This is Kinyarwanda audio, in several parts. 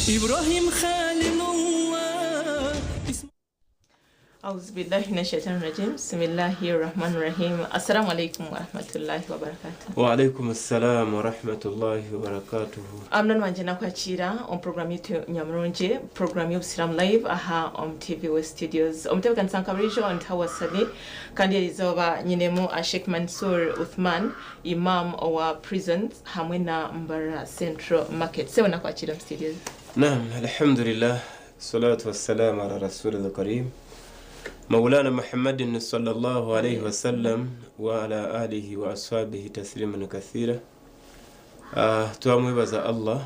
إبراهيم خليل الله. أعوذ بالله من الشيطان الرجيم. بسم الله الرحمن الرحيم. السلام عليكم ورحمة الله وبركاته. وعليكم السلام ورحمة الله وبركاته. Amnon wanjina kwa chira on program yetu Nyamronje, program yetu Silam Live aha on TV West Studios. Omtewe kansanka region on Tawasabi kandi izoba nyinemu a Sheikh Mansour Uthman, Imam wa Prisons hamwe na Mbara Central Market. Sewa na kwa chira studios. نعم الحمد لله الصلاة والسلام على رسول الكريم مولانا محمد صلى الله عليه وسلم وعلى آله وأصحابه تسليما كثيرا. tuamwibaza Allah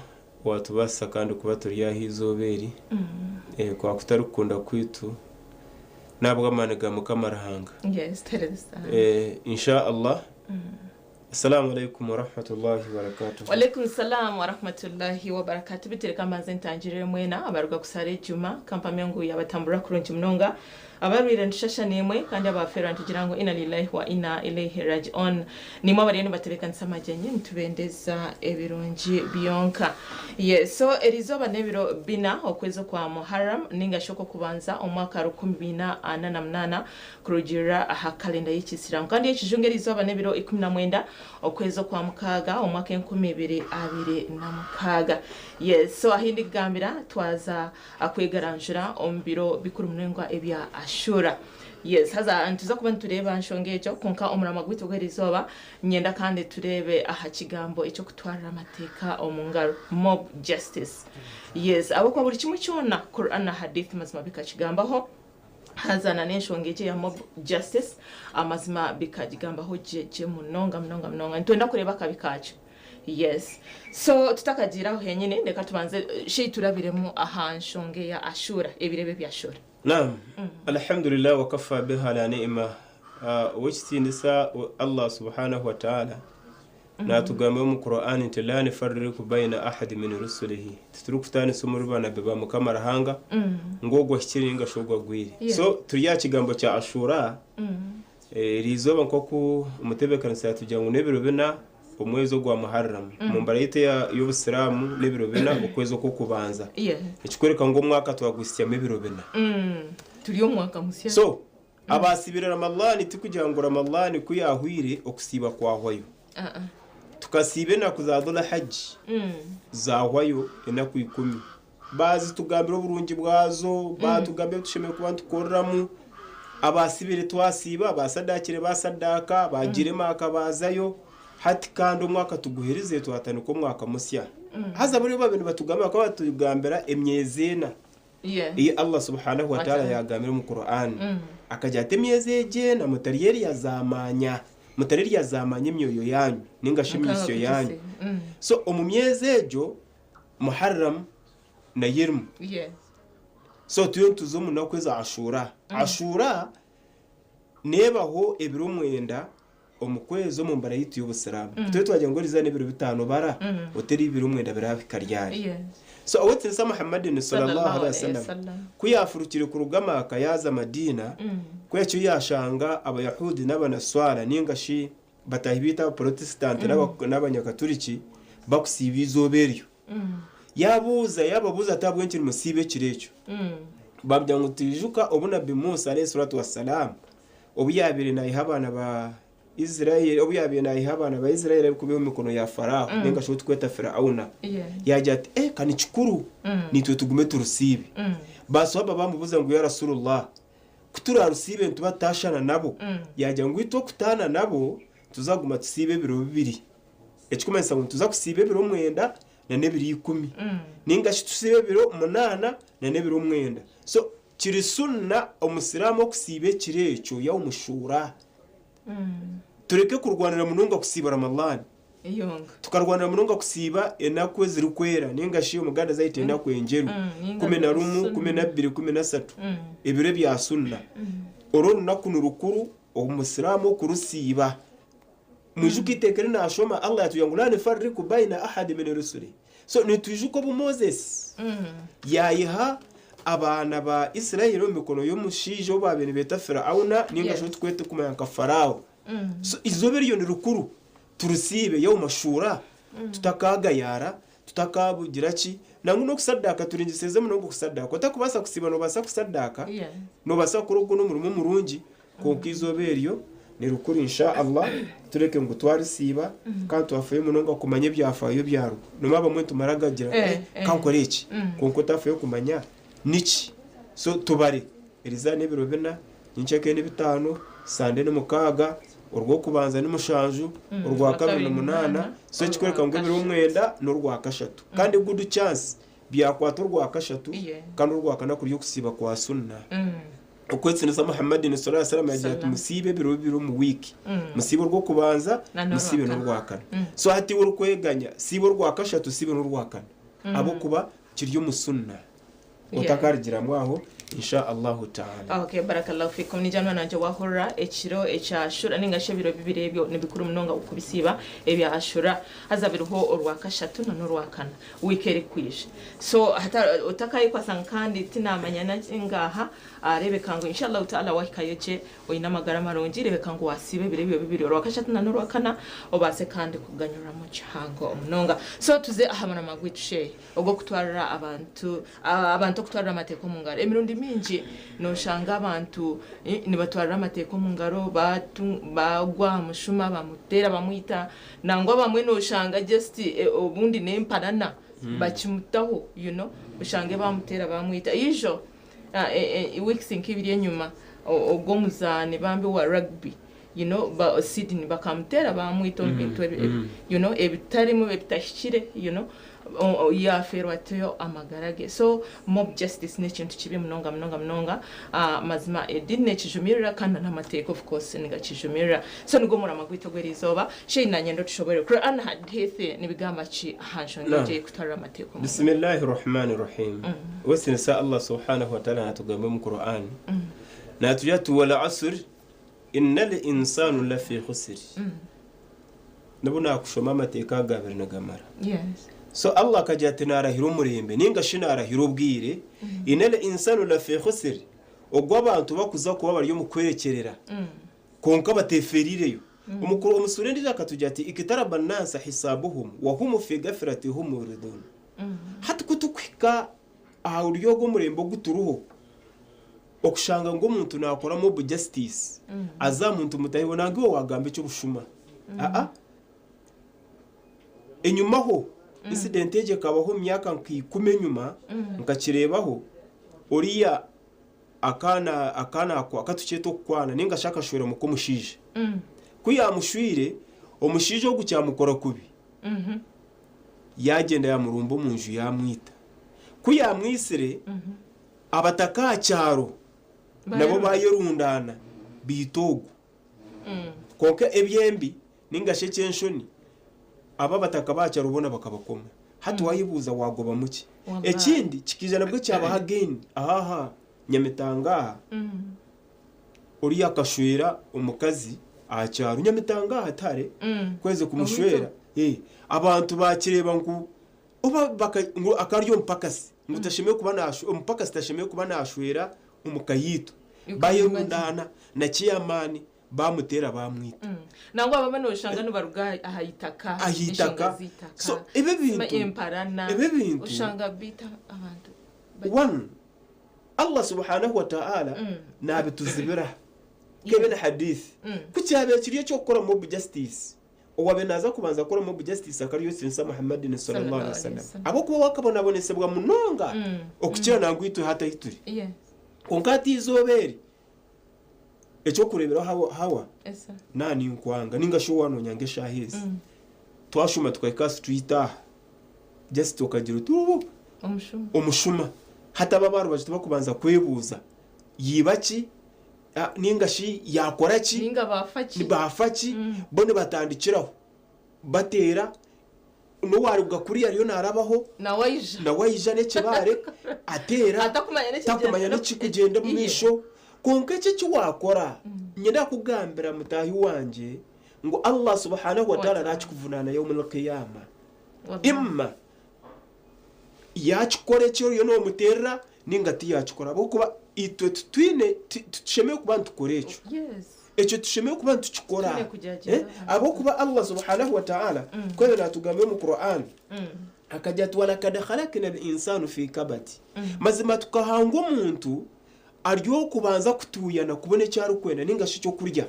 watubasa kandi kuba turiyahi zoberi kwa kutarukunda kwitu nabwo amaniga mukamarahanga. Yes, tell us. Insha Allah. Assalamu alaikum wa rahmatullahi wa barakatuh. Wa alaikum salam wa rahmatullahi wa barakatuh. Bitire kama zentangire mwena abaruga kusare juma kampamengu yabatambura kurunji mnonga abarwira nshasha nemwe kandi abafera ntugirango ina lillahi wa ina ilaihi raji'un. Nimwe abarene batereka nsamajenye ntubendeza ebirungi biyonka. Yes, so erizoba nebiro bina okwezo kwa Muharram ninga shoko kubanza omwaka 2028 kurugira aha kalenda y'ikisilamu kandi ekijungeri izoba nebiro 19 okwezo kwa mukaga omwaka 2026. Yes, so ahindi gambira twaza akwegaranjura ombiro bikuru mnengwa ebya Ashura. Yes, haza antuza kuba ntureba nshongejo konka omurama gwitu gwerizoba nyenda kandi turebe aha kigambo icyo kutwara amateka omungaro mob justice. Yes, abo kwa buri kimwe cyona Quran na hadith mazima bikakigambaho haza na nshongeje ya mob justice amazima bikakigambaho jeje munonga ntwenda kureba kabikacu. Yes, so tutakagira henyine ndeka tubanze shi turabiremo aha nshonge ya Ashura ebirebe bya Ashura. نعم الحمد لله وكفى بها على نعمة وجتنسا الله سبحانه وتعالى لا تقاموا من القرآن لا نفرق بين أحد من رسله تترك تاني سمربنا ببا مكمر هانغا ngogwa hikiri ngashogwa gwiri. So turiya kigambo cya Ashura rizoba nkoku umutebekanisa yatujyango nebiro bina umwezo gwa Muharram mu mbarayite y'Ubusiramu nebiro bina ukwezo ko kubanza ikikwereka ngo mwaka twagusya mebiro bina turiyo mwaka musya. So abasibira Ramadhan tukugira ngo Ramadhan kuyahwire okusiba kwa hwayo tukasibe na kuzadula haji zahwayo ena ku 10 bazi tugambira burungi bwazo batugambira tushemeye kuba tukorramu abasibire twasiba basadakire basadaka bagirema akabazayo hati kandi umwaka tuguherize tuhatane ko mwaka musya haza buri babintu batugambira ko batugambira emyezena iyi Allah subhanahu wa ta'ala yagambira mu Qur'an akajya emyezege na mutariyeri yazamanya imyoyo yanyu ningashimisyo yanyu. So omumyezejo Muharram na Yirm. So tuzomu nakweza Ashura nebaho ebiro mwenda omukwezo mu mbara yitu y'Ubusiramu twe twaje ngo rizane ibiro bitano bara oteri ibiro mwenda birabikaryari. So awetse Muhammad sallallahu alaihi wasallam kuyafurukire ku rugama akayaza Madina kwecyo yashanga abayahudi n'abanaswara ningashi batahibita protestant n'abanyakaturiki bakusibizo beryo yababuza tabwenki musibe kirecyo babyango tijuka obuna bi Musa alayhi salatu wassalam obuyabire na ihabana ba Israel obuyabire na ihabana ba Israel kubiho mikono ya Farao ninga sho tweta Faraona yajati kani chikuru nitwe tugume turusibe baso aba bamubuza ngo ya Rasulullah kutura rusibe ntubatashana nabo yajya ngo ito kutana nabo tuzaguma tusibe biro bibiri ekikumensa ngo tuzakusibe biro mwenda na nebiri 10 ninga tusibe biro 8 na nebiri mwenda. So kiri sunna omusiramu okusibe kirecho ya umushura tureke kurwanira mununga kusiba Ramadhan tukarwanira mununga kusiba enakwe zirukwera ninga shi umuganda zaite enakwe enjeru 11 12 13 ebire bya sunna oronu nakunurukuru omusiramu kurusiba mujukitekere na shoma Allah yatuyangula ne farriku baina ahad min rusuli. So nitujuko bu Moses yayiha abana ba Israeli mikono yo mushijo babene beta Faraona ninga sho twete kumanka Farao. So izoberi yo ni rukuru turusibe yo mashura tutakagayara tutakabugira ki nangu no kusadaka turingiseze muno kusadaka otakubasa kusiba no basa kusadaka no basa kurugo no murumo murungi konkizoberiyo ne rukuri insha Allah tureke ngo twarisiba kandi twafaye muno ngo kumanye byafayo byaro no maba mwe tumaragagira kankore iki konko tafaye kumanya niki so tubare erizane biro bina incheke ni bitano sande no mukaga urwo kubanza ni mushanju urwa kabiri n'umunana so kikwereka ngo biro umwenda no rwa kashatu kandi good chance byakwato rwa kashatu kandi urwa kana kuri kusiba kwa sunna ukwetse nisa Muhammadin sallallahu alaihi wasallam yagiye musibe biro mu wiki musibe rwo kubanza musibe no rwa kana so hati urukweganya sibo rwa kashatu sibe no rwa kana abo kuba kiryo musunna utakargira mwaho insha Allah ta'ala. Okay, barakallahu fikum. Ni janwa nanje wahora ekiro echa Ashura ninga shebiro bibire byo nibikuru munonga ukubisiba ebya Ashura hazabiruho orwa kashatu no rwa kana wikere kwishe. So hata utakaye kwasanga kandi tinamanyana ngaha arebeka ngo insha Allah ta'ala wahikayeje oyina magara marongi rebeka ngo wasibe bibire orwa kashatu no rwa kana obase kandi kuganyura mu cihango munonga. So tuze ahamana magwice ogo kutwarira abantu kutwarira amateko mu ngaro emirundi mingi no shanga abantu ni batwarira amateko mu ngaro bagwa mushuma bamutera bamwita nangwa bamwe no shanga just obundi nemparana bakimutaho ushange bamutera bamwita ijo weeks nkibiri nyuma ubwo muzane bambe wa rugby ba Sydney bakamutera bamwita ebitarimo bitashikire yaferwa teyo amagarage. So mob justice ni kintu kibi munonga mazima edine kijumirira kandi n'amateko of course niga kijumirira. So nigo muramagwito gwerizoba sheyina nyendo tushobore Quran hadith nibigamba ki hanshongeje kutara amateko. Bismillahir Rahmanir Rahim. Wasinsa Allah subhanahu wa ta'ala atugamba mu Quran na tujatu wala asr innal insanu lafi khusr. Nabuna kushoma amateka gabirina gamara. Yes. So Allah kajatena arahira umurembe ninga shina arahira ubwire inele insanu la fi khusr ogwa abantu bakuza kuba bari mu kwerekerera konka bateferireyo umukuru umusure ndija katujati ikitaraba nasa hisabuhum wa hum fi gafratihum muridun hatu kutukwika ahuriyo go murembo guturuho okushanga ngo umuntu nakora mob justice aza muntu mutayibona ngo wagambe cyo bushuma enyumaho incident eje kabaho myaka nkikume nyuma nkakirebaho oriya akana akatucyeto kwana ninga shaka shwera mu kumushije kuyamushwire omushije wo gucyamukora kubi yagenda yamurumbo mu nju yamwita kuyamwisire abataka cyaro nabo bayerundana bitogo konke ebyembi ninga shekenshoni aba bataka bacha rubona bakabakoma hatu wayibuza wagoba muki ekindi kikijana bwo cyabaha gain nyamitanga uri akashwera umukazi acyaro nyamitanga hatare kweze kumushwera abantu bakireba ngo ngo akaryo mpakasi ngutashemeye kuba nasho umupakasi tashemeye kuba nashwera umukayito bayirundana na kiyamani bamutera bamwita nangwa abamano ushanga no baruga ahayitaka so ibe bintu ushanga bita abantu one Allah subhanahu wa ta'ala nabituzibira kebena hadith kucyabe kiriye cyo gukora mob justice owabenaza kubanza gukora mob justice akari yose nsa Muhammadin sallallahu alaihi wasallam abo kuba wakabona bonesebwa munonga okukira nangwito hata hituri konkati izoberi echo kurebera hawa nani nkwanga ninga sho wano nyange shahezi twashuma tukayika street just tukagira tubu umushuma hata babaru bajita bakubanza kwebuza yibaki ninga shi yakora ki ninga bafaki bone batandikiraho batera no wari ugakuri yariyo narabaho na wayija nekibare atera takumanya n'ikigenda mu misho konke cyo wakora nyenda kugambira mutahi wanje ngo Allah subhanahu wa ta'ala nakikuvunana yawmul qiyama imma yakikore cyo yo no mutera ningati yakikora bokuba itwe twine tushemeye kubantu korecho echo tushemeye kubantu tukikora abo kuba Allah subhanahu wa ta'ala kwera natugambe mu Qur'an akajya twala kadakhalakina al-insanu fi kabati mazima tukahanga umuntu aryo kubanza kutuyana kubone cyari kwenda ningashi cyo kurya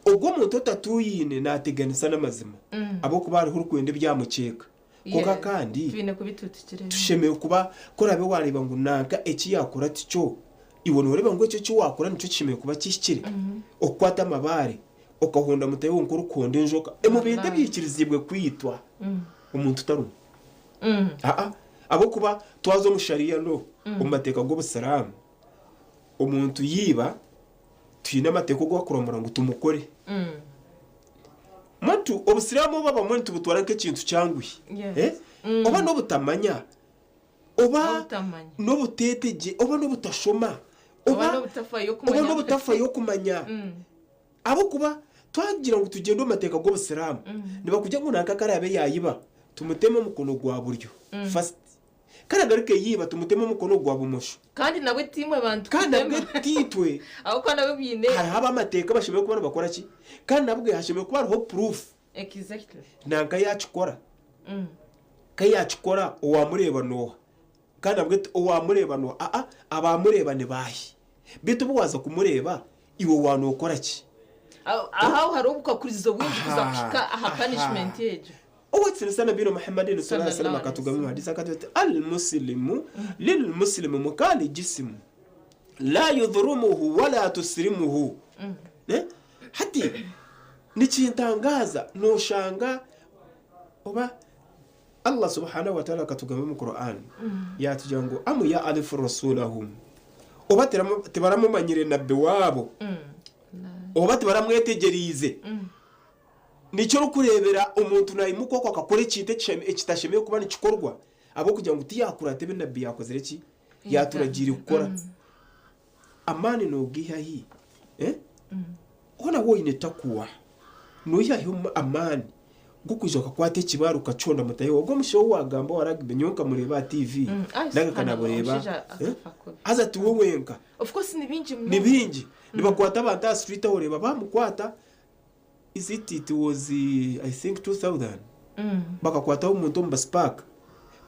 ubwo muntu tatuyine nateganisa n'amazima abo kubari huru kwenda byamukeka koka kandi bine kubitutikire tushemeye kuba korabe wareba ngo naka eki yakora tico ibone ureba ngo icyo cyo wakora nico kishimeye kuba kishikire okwata amabare okahonda mutaye wonkuru konde njoka mu binde byikirizibwe kwitwa umuntu tarume abo kuba twazo mu sharia no umateka go busalamu umuntu yiba tuyina amateko go akuromora ngo tumukore matu obusiramu baba muntu butwara nke kintu cyanguye oba no butamanya oba no buteteje oba no butashoma oba no butafa yo kumanya abo kuba twagira ngo tugende amateka go busiramu niba kujya ngo nakakarabe yayiba tumutema mukono gwa buryo first karagarike yiba tumutema mukono gwa bumusho kandi nawe timwe abantu kandi nawe titwe aho kandi nawe bine haba amateka bashimye kubana bakora ki kandi nabwo yashimye kuba ho proof exactly nanka yacikora kayacikora uwamureba no kandi nabwo uwamureba no abamureba ne bahi bitu bwaza kumureba iwe wano ukora ki aho hari ubukakurizo bwinshi kuzakika aha punishment yeje وقت سنة بينه محمد صلى الله عليه وسلم كتوجمع حديث كتبت المسلم للمسلم مكان جسم لا يضرمه ولا تسرمه حتى نيجي نتانغازا نوشانغا وبا الله سبحانه وتعالى كتوجمع من القرآن يا تجانغو أم يا ألف رسولهم وبا تبرم منير النبي وابو وبا تبرم يتجريزه nicyo rukurebera umuntu nayimuko ko akakore cyite kitashemeye kuba nikikorwa abo kugira ngo utiyakura tebe nabi yakoze reki yaturagira gukora amani no gihahi ona wo inetakuwa no yahi amani gukujoka kwate kibaru kaconda mutaye ubwo musho wagamba waragbe nyonka mureba TV naga kanaboreba aza tuwenka of course nibinji nibakwata banta street ureba bamukwata it was I think 2000 bakakwata umuntu mu Spark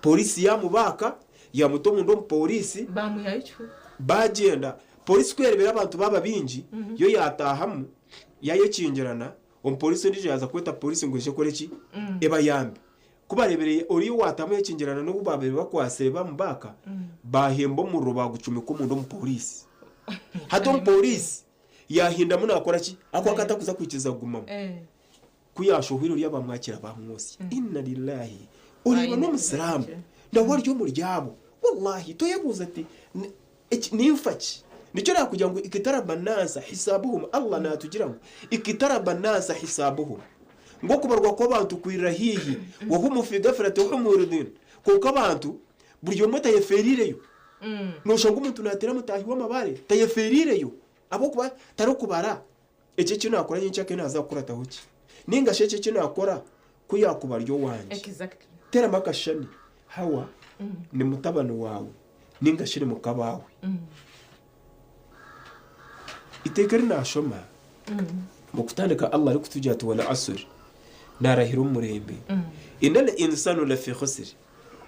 polisi yamubaka yamuto mu polisi bamuyayicu bagenda polisi kwerebera abantu baba binji yo yatahamu yayekingerana umupolisi ndije yaza kweta polisi ngo ishe kore ki eba yambe kubarebereye uri watamu yekingerana no babere bakwase bamubaka bahembo mu rubagu 10 ko mu polisi hato polisi yahinda muna akora ki akwakata kuza kwikiza gumamo kuyashuhira uri abamwakira bamwose inna lillahi uri no musalamu ndawaryo muryabo wallahi to yabuza ati nimfaki nicyo nakugira ngo ikitarabanasa hisabuhum Allah natugira ngo ikitarabanasa hisabuhum ngo kubarwa ko abantu kwirira hihi wo humufi gafratu humuridin kuko abantu buryo mota yeferireyo no shangu umuntu natera mutahi w'amabare tayeferireyo abo kuba taro kubara ece cyo nakora nyinshake nazakura tahuki ninga shece cyo nakora kuyakubaryo wanje exactly tera makashani hawa ni mutabano wawe ninga shire mukabawe itekeri nashoma mukutandika Allah ari kutujya tubona asuri narahira umurembe inale insanu la fi khusr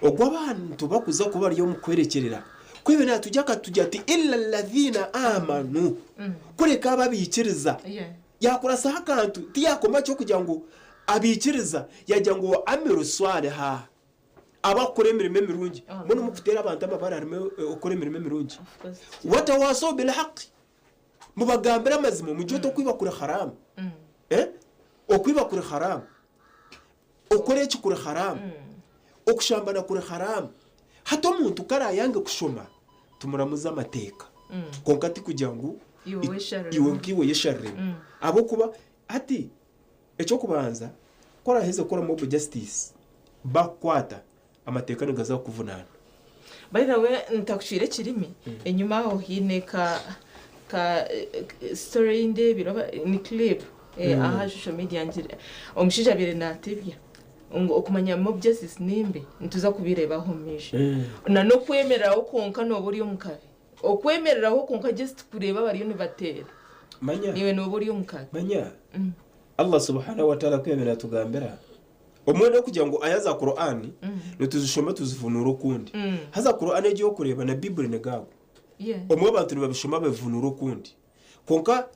ogwa abantu bakuza kuba ryo mukwerekerera kwebe natujaka tujati illa alladhina amanu kureka babikiriza yakurasa hakantu tiyakoma cyo kugira ngo abikiriza yajya ngo amiru swaliha abakore imirimo mirungi muno mukutera abantu amabara arimo ukore imirimo mirungi watawaso bil haqq mubagambira amazimo mu gihe to kwibakura haram okwibakura haram okore kikura haram okushambana kure haram hato muntu karayange kushoma tumuramuza amateka konkati kugira ngo iwe nkiwe yesharre abo kuba ati echo kubanza kora heze kora mob justice bakwata amateka nigaza kuvunana by the way ntakushire kirimi enyuma aho hineka ka story inde biroba ni clip aha social media njire omushija bire natebya ngo okumanya mob justice nimbe ntuza kubirebaho mishe na no kwemereraho konka no buri yo mukabe okwemereraho konka just kureba bari yo nibatera manya niwe no buri yo mukabe manya Allah subhanahu wa ta'ala kwemera tugambera omwene kugira ngo ayaza Qur'an nituzishoma tuzivunura ukundi haza Qur'an ejo kureba na Bible negago yeah omwe abantu babishoma bavunura ukundi konka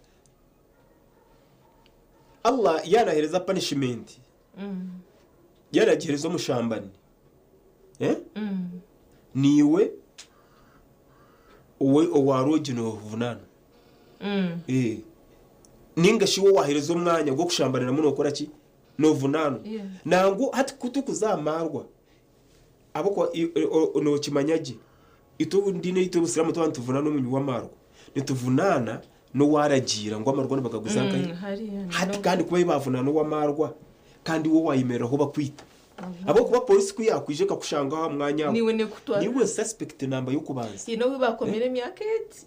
Allah yanahereza punishment yaragereza mushambani niwe uwe owarogino vunana ninga shiwo wahereza umwanya gwo kushambanira muno okora ki no vunano nangu hati kutukuzamarwa aboko no kimanyaje ito ndine ito busiramu to antuvunana umunyu wamarwa nituvunana no waragira ngo amarwa bakaguzanka hati kandi kuba bavunana wamarwa kandi wo wayimeraho bakwita abo kuba polisi kuyakwije kakushanga mwanya niwe suspect namba yo kubanza bakomere myaketi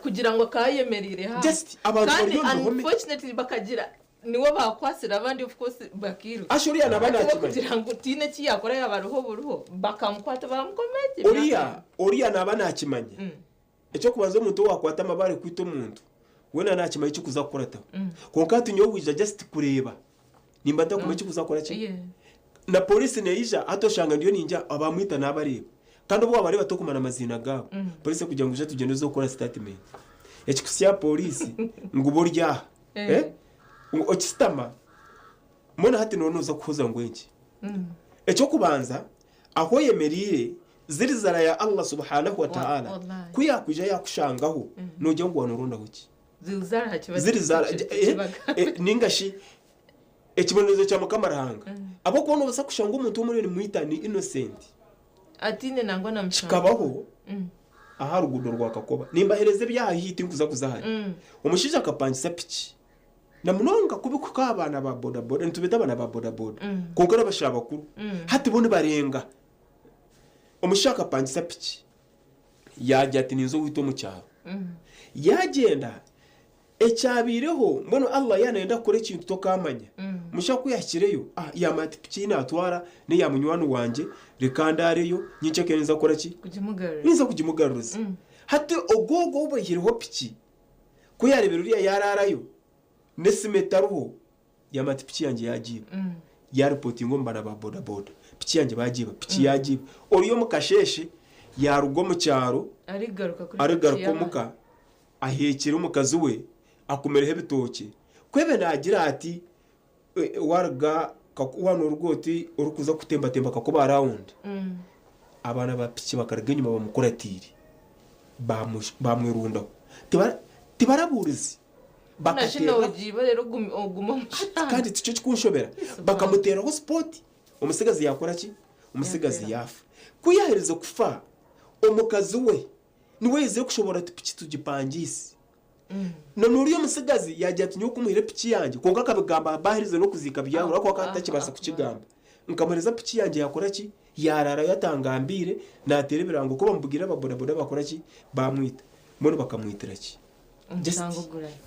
kugira ngo kayemerire ha just abantu kandi unfortunately bakagira niwo bakwasira abandi of course bakiru ashuriya nabana kugira ngo tine kiyakora yabaruho buruho bakamukwata bamukomeje oriya nabana akimanye icyo kubanza umuntu wakwata amabare kwito umuntu wena nakimaye cyo kuzakorata konka tunyo wija just kureba nimba ndakumaye cyo kuzakora ki na polisi neija atoshanga ndiyo ninja abamwita nabareba kandi ubwo abareba tokumana amazina gabo polisi kugira ngo uje tugende zo gukora statement ekikusiya polisi ngubo rya okistama mona hati nonoza kuhoza ngwenki ecyo kubanza aho yemerire ziri zara ya Allah subhanahu wa ta'ala kuyakuja yakushangaho nojya ngo wanurunda hoki ziri zara ningashi ekibonezo cya mukamarahanga abo kubona basa kushanga umuntu umurene muhitani innocent atine nangwa namshanga kabaho aharugudo rwakakoba nimba hereze byahita inkuza kuzahari umushije akapangisa piki na munonga kubikuka abana ba boda boda ntubeta abana ba boda boda konka nabashaba bakuru hati bone barenga umushaka pangisa piki yajya ati nizo wito mu cyaro yagenda ecyabireho mbono Allah yanenda kore kintu tokamanya musha kuyashyireyo yamati piki natwara ne yamunywano wanje rekandareyo nyiceke neza kora ki niza kugimugaruza hati ogogo ubahireho piki ko yareberuriya yararayo nesimetaruho yamati piki yanje yagiba ya reporting ngo mbana ba boda boda piki yanje bagiba piki yagiba oriyo mukasheshe yarugo mu cyaro arigaruka muka ahekira umukazi we akumerehe bitoke kwebe nagira ati warga kakuwano rugoti urukuza kutemba temba kakuba around abana bapiki bakarga nyuma bamukoratiri bamwirundaho tibaraburizi bakashina ujiba rero oguma kandi cyo kunshobera bakamuteraho sport umusigazi yakora ki umusigazi yafa kuyahereza kufa umukazi we niwe yeze kushobora tupiki tugipangisi none uriyo musigazi yajya ati nyuko muhire piki yanjye konka akabigamba bahirize no kuzika byahura ko akatakibasa kukigamba nkamereza piki yanjye yakora ki yarara yatangambire natere birango ko bamubugira ababoda boda bakora ki bamwita mbone bakamwitira ki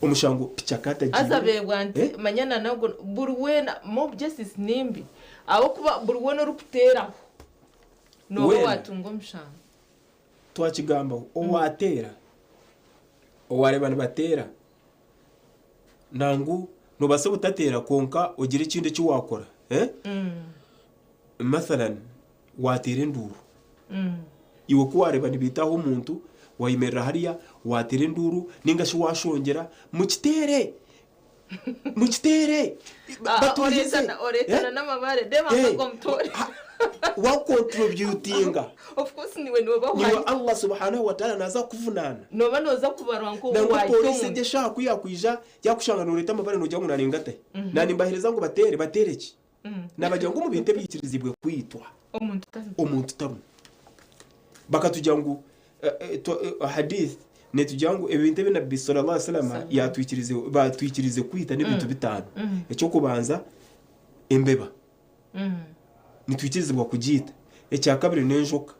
umushango pichakata azabegwa nti manyana nabwo burwena mob justice nimbi abo kuba burwena ruputera no watungo mshango twakigamba owatera owarebana batera nangu no base butatera konka ugira ikindi cyo wakora mathalan watera induru iwe ko warebana bitaho umuntu wayimerera hariya watera induru ningashi washongera mukitere oretana n'amabare dema ngomtore wa contributinga of course niwe Allah subhanahu wa ta'ala naza kuvunana noza kubarwa nko wayo polisi desha kuyakwija yakushanga no leta amabare no jyangu naningate nani mbahiriza ngo batereki nabajya ngo mu binte bikirizibwe kwitwa umuntu taru bakatujya ngo hadith netujyangu ebinte bina bi sallallahu alaihi wasallam yatwikirize batwikirize kwita n'ibintu bitanu ecyo kubanza embeba nitwikirizwa kugita ecya kabiri n'enjoka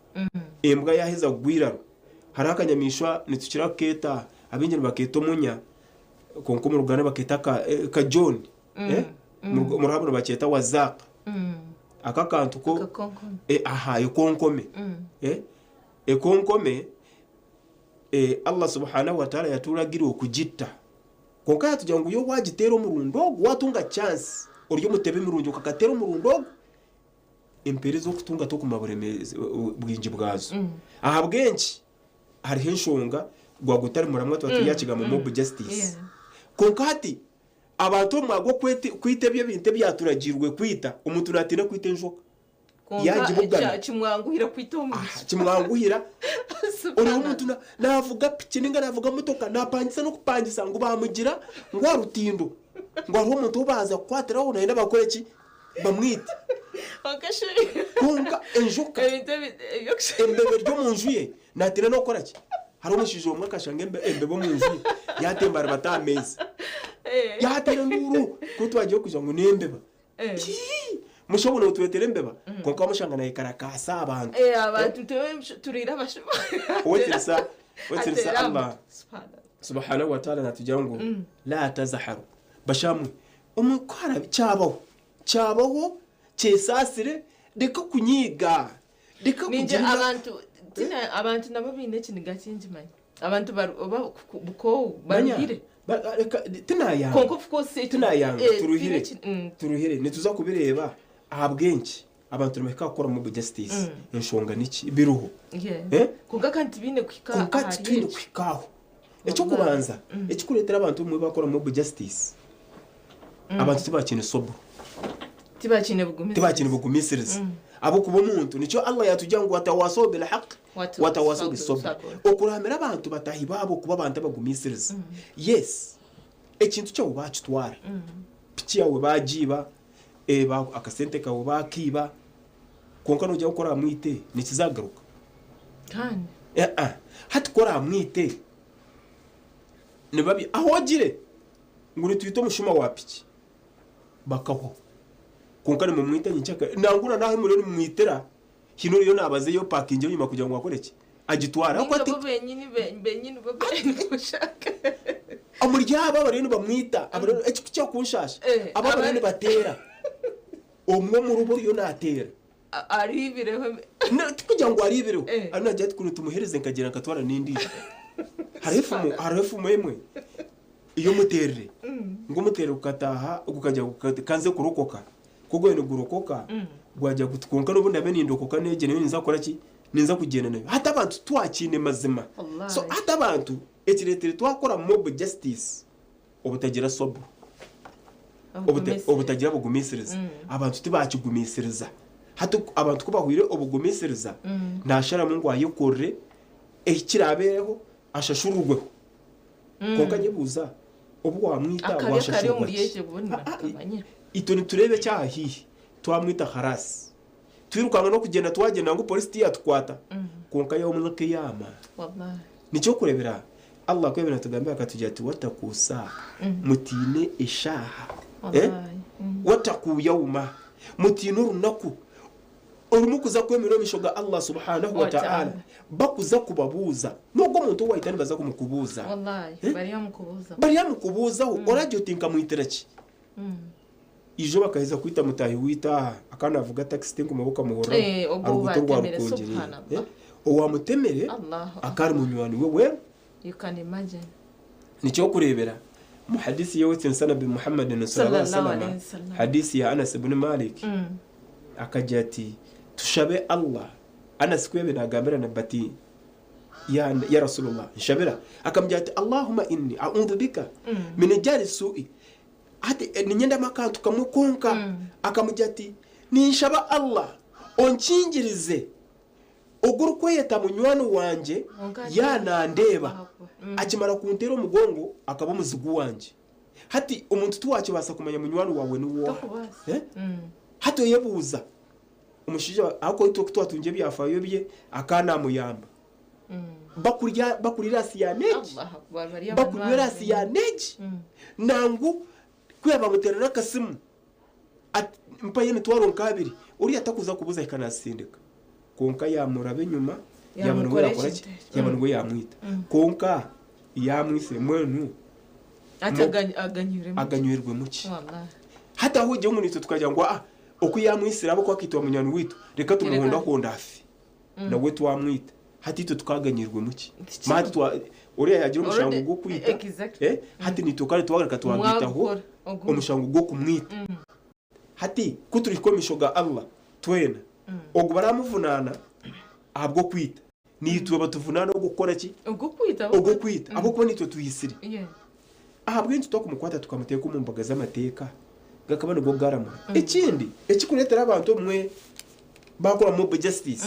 embwa yaheza gwiraro hari akanyamishwa nitukira keta abingene baketo munya konko mu rugana baketa ka John mu rabano baketa wazaka akakantu ko yokonkome ekonkome Allah subhanahu wa ta'ala yaturagiriwe kugita konka yatujya ngo yo wagitera umurundo watunga chance uryo mutebe mirunjo kakatera umurundo empere zo kutunga to kumaburemeze bwinji bwazo aha bwenshi hari henshonga gwagutari muramwa twatuyakiga mu mob justice konka hati abantu mwagwo kwitebye binte byaturagirwe kwita umuntu natina kwita enjoka konka kimwanguhira kwitomba kimwanguhira uri umuntu navuga pikininga navuga mutoka napangisa no kupangisa ngo bamugira ngo rutindo ngo ari umuntu ubaza kwatira aho naenda bakoreki bamwita konka enjoka embebe ryo munjuye natina no koraki hari umushije umwe akashanga embebe mu njuye yatembara batamezi yatera nduru ko twagiye kuja ngo nembeba mushobora utwetere imbeba konka mushanga naye karakasa abantu abantu turira bashima wetirisa Allah subhanahu wa ta'ala natujya ngo la tazaharu bashamwe umukara cyabaho cyesasire deka kunyiga deka kugira abantu nabo bine kiniga kinjimanye abantu buko barire tinaya konko of course tinaya turuhire nituza kubireba ahabwenki abantu bameka gukora mu justice inshonga niki biruho konka kandi bine kwika konka twine kwikaho ecyo kubanza ekikuretera abantu mu bakora mu justice abantu tibakine sobo tibakine bugumisiriza abo kuba umuntu nicyo Allah yatujya ngo watawaso bil haqq watawaso bis sabr okuramera abantu batahibabo kuba abantu bagumisiriza yes ekintu cyo bacitwara piki yawe bajiba akasente kawe bakiba konka no jya gukora mwite nikizagaruka kandi hati kora mwite nibabi aho agire ngo nitwito mushuma wa piki bakaho konka ni mu mwite nyicyaka nanguna naho muri mwitera hino yo nabaze yo parking nyuma kugira ngo akoreke agitwara ko ati benyine ushaka amuryaba barene bamwita abaro cyo kunshasha aba barene batera umwe mu rubo yo natera aribireho kugira ngo aribireho anajya tukuru tumuhereze nkagira nkatwara nindi harefu emwe iyo muterere ngo mutere ukataha ukajya kanze kurokoka kugo ene gurokoka gwajya gutkonka n'ubundi abe nindokoka negene ninza kora ki ninza kugenda nayo hata abantu twakine mazima so hata abantu ekiretere twakora mob justice obutagira sobo obutagira bugumisiriza abantu tibakigumisiriza hata abantu kubahwire obugumisiriza nashara mu ngo ayikorre ekirabeho ashashururweho konka nyibuza ubwo wamwita washashurwa itoni turebe cyahiye twamwita harasi twirukanga no kugenda twagenda ngo polisi yatwata konka yo mu kiyama wallahi nicyo kurebera Allah kwebera tugambe akatujya ati watakusa mutine ishaha wataku yawma mutine runaku urimo kuza kwemera mishoga Allah subhanahu wa ta'ala bakuza kubabuza nubwo umuntu wahitani baza kumukubuza wallahi bari yamukubuza orajyo tinka muiteraki ijo bakaheza kwita mutahi wita akana avuga taxi tinko mabuka muhora arugutorwa rukongere owamutemere akari munywani wewe you can imagine nicyo kurebera mu hadisi yawetse sana bi Muhammad sallallahu alaihi wasallam hadisi ya Anas ibn Malik akajati tushabe Allah Anas kwebe nagambira na bati ya Rasulullah shabira akamjati Allahumma inni a'udhu bika min jari su'i ati ninyenda makantu kamukonka akamujati ninshaba Allah onkingirize ogurukwe yeta munywano wanje yanandeba akimara kuntera umugongo akaba muzigu wanje hati umuntu tuwakibasa kumenya munywano wawe nuwo hato yebuza umushije ako twatunje byafayo bye akana muyamba bakurira siyaneji bakurira siyaneji nangu kweba mutera nakasimu mpaye mitwaro nkabiri uri atakuza kubuza ikanasindika konka yamurabe nyuma yabanwe yakora ki yabanwe yamwita konka yamwise mwenu aganyurwe muki hata huje umuntu tukajya ngo uko yamwisira abo kwakitwa munyana witu reka tumuhonda kondafi nawe twamwita hati tukaganyirwe muki mati twa uriya yagira umushango go kwita hati nitukare twagaraka twagitaho umushango go kumwita hati kuturiko mishoga Allah twena ubwo baramuvunana ahabwo kwita nitwe batuvunana no gukora ki ubwo kwita abo kuba nitwe tuyisiri ahabwo intu to kumukwata tukamuteka mu mbaga z'amateka gakaba nubwo bwaramura ikindi ekikunetera abantu umwe bakora mob justice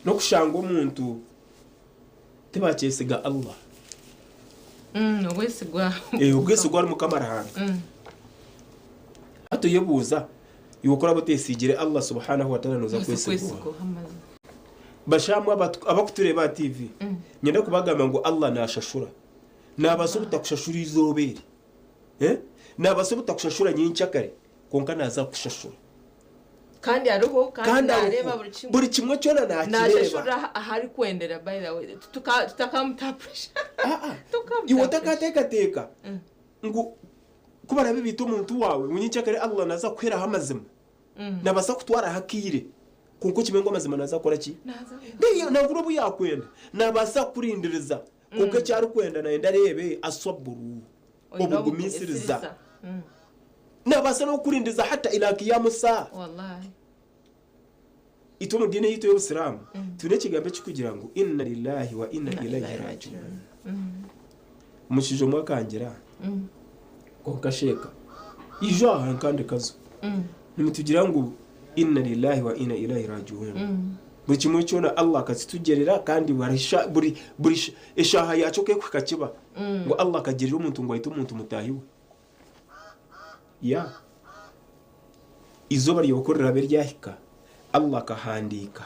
no kushanga umuntu tebakesiga Allah ubwesigwa ari mukamarahanga hato yebuza yukora botesigire Allah subhanahu wa ta'ala noza kwesigwa bashamwa abakutureba TV nyenda kubagamba ngo Allah nashashura nabasobuta kushashura izobere nabasobuta kushashura nyincakare konka naza kushashura kandi ariho kandi areba buri kimwe cyo nashashura ahari kwendera by the way tutakamuta pressure iwo teka ngo kubara bibita umuntu wawe nyincakare Allah naza kwera hamazima nabasa kutwara hakire kuko kimengo amazima naza kora ki ndiyo navuro buyakwenda nabasa kurindiriza kuko cyari kwenda na ndarebe aswaburu obugumisiriza nabasa no kurindiriza hata ila kiyamusa wallahi itumu dine yito y'Ubusilamu tune kigambe cyukugira ngo inna lillahi wa inna ilaihi raji'un mushijo mwakangira ko kasheka ijo hankande kazo nimutugira ngo inna lillahi wa inna ilaihi raji'un buri kimwe cyona Allah akatugerera kandi warisha buri eshaha yacoke kukakiba ngo Allah akagirira umuntu ngo ahite umuntu mutahiwe ya izoba ryokorera beryahika Allah kahandika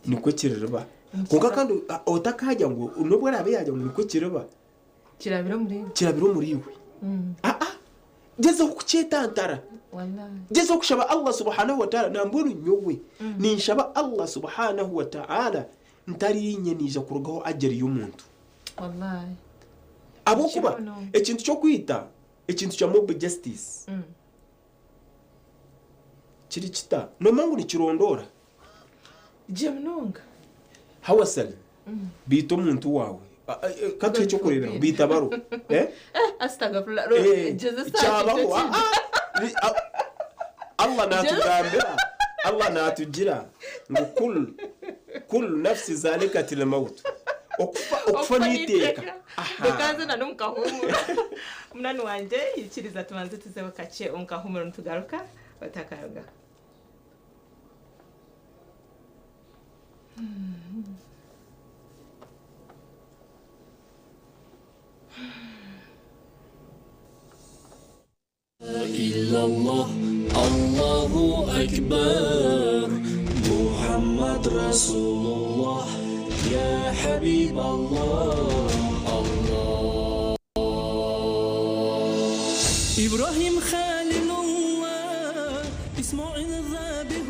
nuko kireba kuko kandi otakajya ngo nubwo arabe yajya ngo nuko kireba kirabiro muriwe Jeza kuchetantara wallahi jeza kushaba Allah subhanahu wa ta'ala namburu nyowe ni nshaba Allah subhanahu wa ta'ala ntari nyenija kurugaho ajeri y'umuntu wallahi abo kuba ekintu cyo kwita ekintu cya mob justice kiri kita no mangu ni kirondora jemnonga hawasali bito muntu wawe katwe cyo kurebera bita baro astagfirullah jeza cyabaho Allah natugambira Allah natugira ngo kul nafsi zalikatil maut okfa niteka bekaze na numkahumura munani wanje yikiriza tubanze tuzeho kace unkahumura ntugaruka batakaruga illallah Allahu akbar Muhammad Rasulullah ya habib Allah Allah Ibrahim Khalilullah Ismail Zabih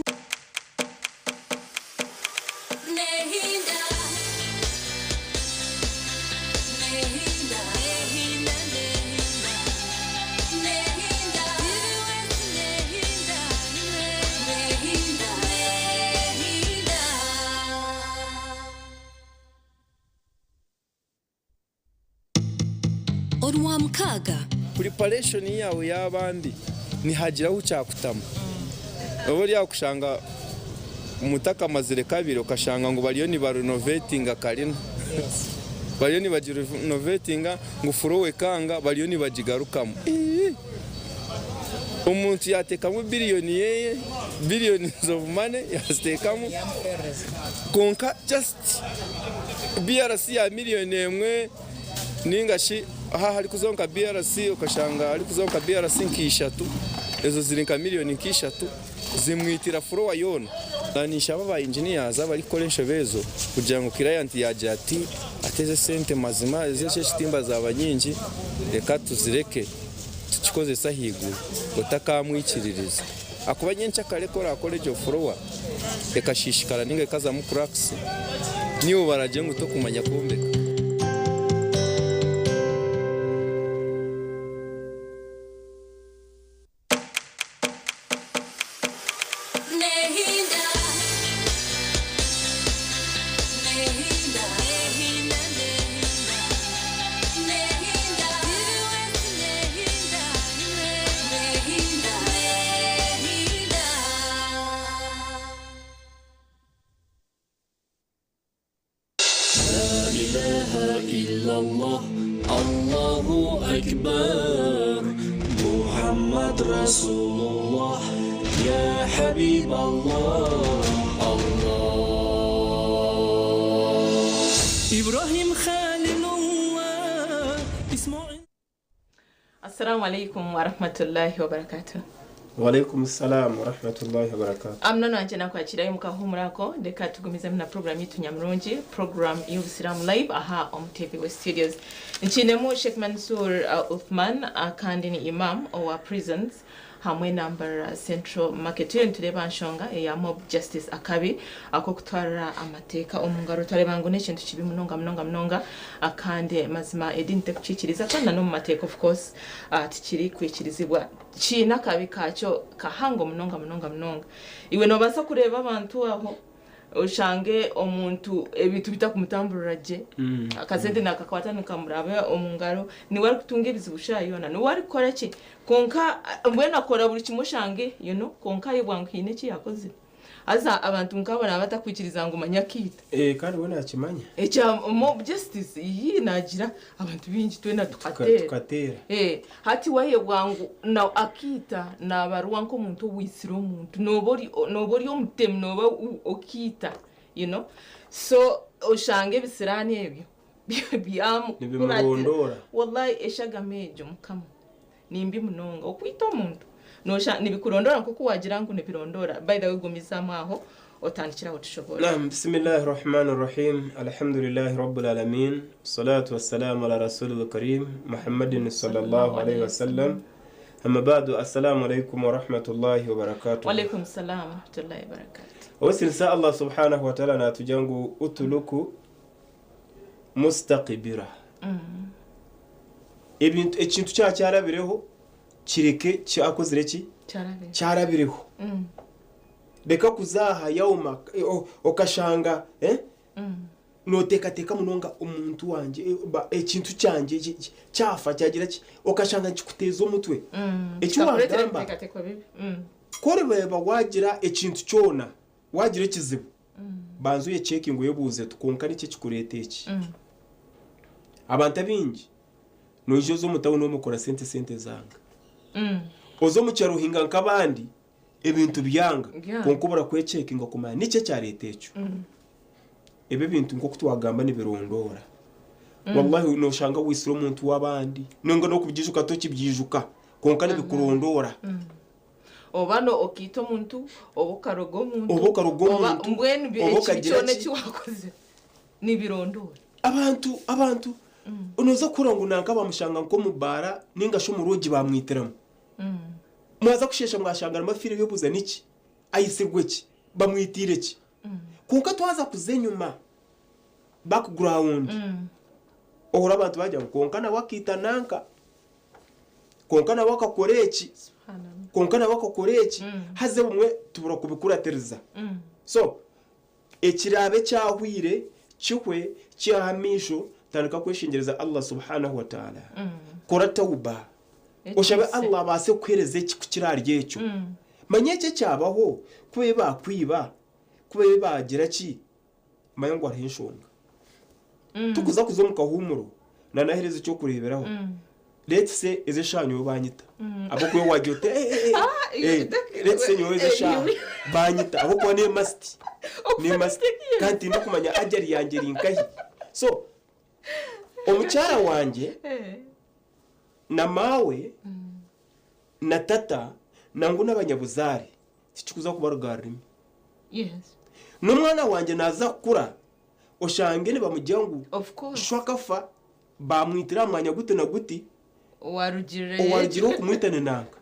Orwa mkaga preparation yawe y'abandi nihagira ucyakutama abo yakushanga umutaka mazire kabiri ukashanga ngo bariyo ni barenovating akarina bariyo ni bagirenovating ngo furowe kanga bariyo ni bagigarukamo umuntu yatekamo billions of money yastekamo konka just BRC ya miliyoni emwe ningashi aha hari kuzonka BRC ukashanga hari kuzonka BRC nkishatu ezo zirinka miliyoni nkishatu zimwitira furo yona danisha baba engineers abari koresha bezo kugira ngo client yaje ati ateze sente mazima zeshe shitimba zaba nyingi reka tuzireke tukikoze sahigu utakamwikiririza akuba nyencha kare kora college of furo reka shishikara ninge kaza mu cracks niyo baraje ngo to kumanya kumbeka illallah, Allahu akbar. Muhammad Rasulullah, ya Habib Allah. Ibrahim Khalilullah, Ismail. Assalamu alaikum wa rahmatullahi wa barakatuh. Wa alaikum assalam wa rahmatullahi wa barakatuh. Amna nanje nakwakira mukahumurako ndeka tugumize na program yitu nyamurungi program y'Ubusiramu live aha on TV West Studios. Nchinemu Sheikh Mansour Uthman kandi ni imam wa prisons hamwe number Central Market tureba nshonga ya Mob Justice akabi ako kutwara amateka omungaro tureba ngo nekintu kibi munonga akande mazima edinte kucikiriza kandi no mu mateka of course tikiri kwikirizibwa china kabi kacho kahango munonga iwe no basa kureba abantu aho ushange omuntu ebitu bitakumutamburaje akazende nakakwata nikamurabe omungaro ni wari kutunga ibizibushayona ni wari kora ki konka mbwena kora buri kimushange konka yebwangu hine ki yakoze aza abantu mukabona batakwikiriza ngo manyakita kandi wona yakimanya echa Mob Justice yi nagira abantu bingi twena tukatera hati waye bwangu na akita na baruwanko muntu wisiro muntu nobori omutemu noba okita so oshange bisirani ebyo byamu nibimurondora wallahi eshagamejo mukama nimbi munonga okwita omuntu nosha nibikurondora nkuko wagira ngo nibirondora by the way gumizamo aho otandikiraho tushobora naam bismillahir rahmanir rahim alhamdulillahi rabbil alamin salatu wassalamu ala rasulil karim muhammadin sallallahu alayhi wasallam amma ba'du assalamu alaykum wa rahmatullahi wa barakatuh. Wa alaykum assalam wa rahmatullahi wa barakatuh. wasilsa Allah subhanahu wa ta'ala natujangu utuluku mustaqbira ibintu ekintu cyarabireho kireke cyakozere ki cyarabireho beka kuzaha yauma okashanga noteka munonga umuntu wanje ekintu cyanje cyafa cyagira ki okashanga kikuteza umutwe ecyo wagamba kore beba wagira ekintu cyona wagira kizibu banzuye checking yebuze tukonka niki kikureteki abantu abingi nojo zo mutawo no mukora sente zanga ozo mucyaro hinga nkabandi ebintu byanga konkubura kwe checking kumanya nice cyaretecho ebe bintu ngo kutwagamba nibirondora wallahi no shanga wisiro muntu wabandi nonga no kubyijuka to kibyijuka konka nibikurondora obano okito muntu obokarogo muntu mbweni bichone chiwakoze nibirondora abantu unoza kurango nanka bamushanga nko mubara ninga sho murugi bamwitiramo mwaza kushesha mwashangana mafire yobuza niki ayisirwe ki bamwitire ki kunka twaza kuzenyuma background ohora abantu bajya konkana wakita nanka konkana wakakoreki konkana wakakoreki haze bumwe tubura kubikuratereza so ekirabe cyahwire cyukwe cyahamisho tandika kweshingereza Allah subhanahu wa ta'ala kora tauba oshabe Allah base kwereze kukirarye cyo manyeke cyabaho kube bakwiba kube bagira ki mayango arhenshonga tukuza kuzomuka humuro nanahereze cyo kureberaho let's say ezeshanyo banyita abo kwe wagyote let's say nyo ezeshanyo banyita abo kwa ne masti kandi no kumanya ajari yanjye rinkahi so omucyara wanje na mawe na tata nangu n'abanyabuzari tikikuza kubarugarimi n'umwana wanje naza kukura oshange ne bamujyangu shwakafa bamwitira mwanya gute na guti warugiro kumwitane nanka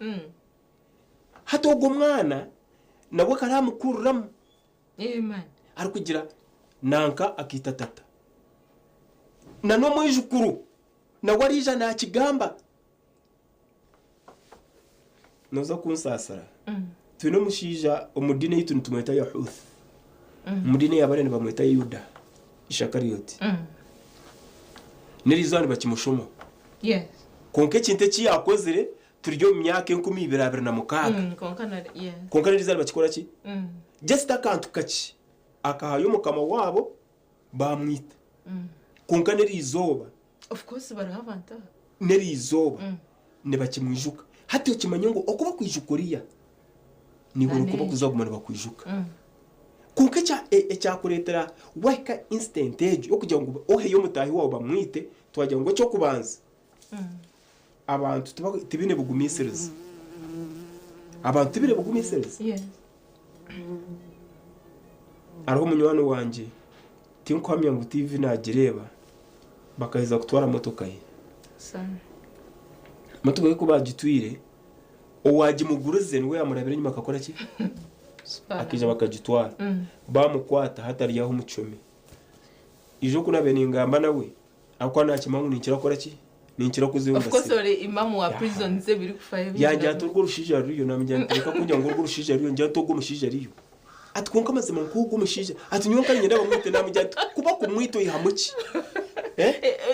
hato ubwo mwana nabwo karamukururamu ari kugira nanka akita tata na no mwijukuru na warija na kigamba noza kunsasara tuno mushija umudine yitu ntumweta ya Huth umudine yabare bamweta Yuda ishakariyoti nirizani bakimushomo konke kinte kiyakozere turyo myaka 12 na mukaga konkana nirizani bakikora ki just akantu kaki akahayo mukama wabo bamwita konkana rizoba of course barahavanta neri izoba ne bakimwijuka hati ukimanye ngo okuba kwijukuriya ni buri kuba kuzagumana bakwijuka kunke cya kuretera weka instant age yo kugira ngo ohe yo mutahi wabo bamwite twagira ngo cyo kubanza abantu tibine bugumisereza abantu tibine bugumisereza yes ariho munywano wanje tinkwamya ngo TV nagereba bakaheza gutwara motoka ye sana motoka ye kubagitwire owaji muguruze nwe yamurabira nyuma akakora ki akija bakagitwara bamukwata hatari yaho umucome ijo kunabe ningamba nawe akwa nta kimangu nikira kora ki nikira kuziyumva of course ore imamu wa prison ze biri kufaye yanje aturwo rushije ariyo namujyaneka kujya ngo urwo rushije ariyo njya to gumushije ariyo atwonka amazima ngo gumushije atunyonka nyenda bamwite namujya kuba kumwito yihamuki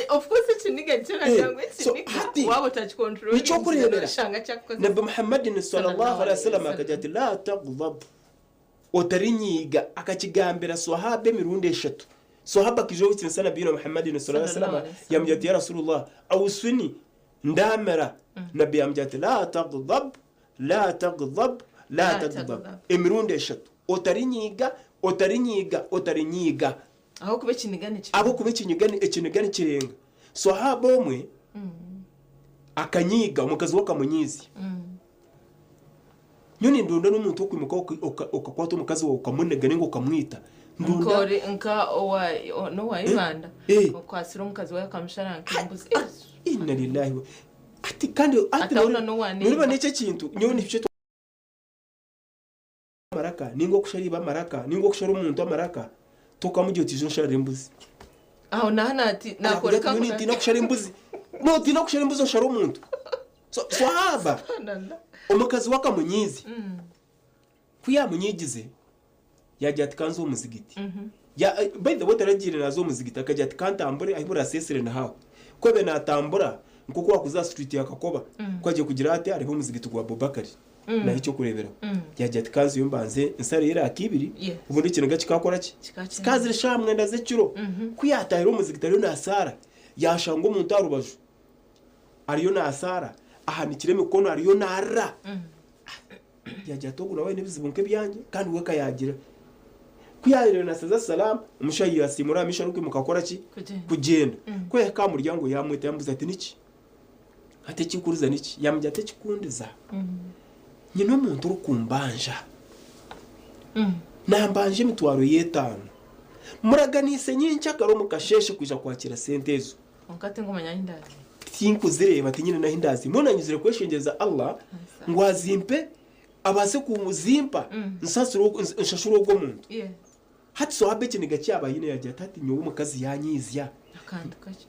of course chiniga cyana cyangwa chiniga wabo touch control icyo kurebera shanga cyakoze nabi Muhammad sallallahu alaihi wasallam akajati la taghdab otarinyiga akakigambira sahabe mirundi eshatu sahaba kijo sana bino Muhammad sallallahu alaihi wasallam yamjati ya Rasulullah au sunni ndamara nabi yamjati la taghdab la taghdab la taghdab emirundi eshatu otarinyiga aho kube kinigane abo kube kinigane kirenga sahaba omwe akanyiga umukazi wakamunyizi nyoni ndunda n'umuntu wo kwimuka okakwata umukazi wawe ukamunega ningo ukamwita ndunda nka no wayibanda ukwasira umukazi wawe kamusharanka imbuzi inna lillahi ati kandi atawuna no wane niba n'icyo kintu nyoni cyo maraka ningo kushariba maraka ningo kushara umuntu amaraka tokamujye utizo nshara imbuzi aho nahana ati nakoreka nyoni tina kushara imbuzi no tina kushara imbuzi nshara umuntu swahaba umukazi wakamunyizi kuyamunyigize yajya atikanzo umuzigiti ya by the way taragire nazo umuzigiti akajya atikantambure ahibura sesere na hawo kobe natambura nkuko wakuza street yakakoba kwaje kugira ati ariho umuzigiti gwa Abubakari na icyo kurebera yajya atikanzo yumbanze insare yera akibiri ubundi kintu gakikakora ki kazire shamwe ndaze kiro kuyatahira umuzigiti ariyo nasara yashanga umuntu arubaju ariyo nasara ahanikire mikono ariyo nara yajya togura we n'ibizibunke byanjye kandi we kayagira kuyarira na saza salam umushayi yasimura misharuke mukakora ki kugenda ko yakamuryango yamwita yambuza ati niki ate kikuruza niki yamujya ate kikundiza nyine umuntu rukumbanja nambanje mitwaro yetano muraganise nyinshi akaro mukasheshe kuja kwakira sentezo onkate ngomanya indazi tinku zireba ati nyine nahindazi munanyizire kweshengeza Allah ngo azimpe abase kumuzimpa nshashuro go muntu hati so habeke ni gacyaba yine yajya tati nyowe mukazi yanyizya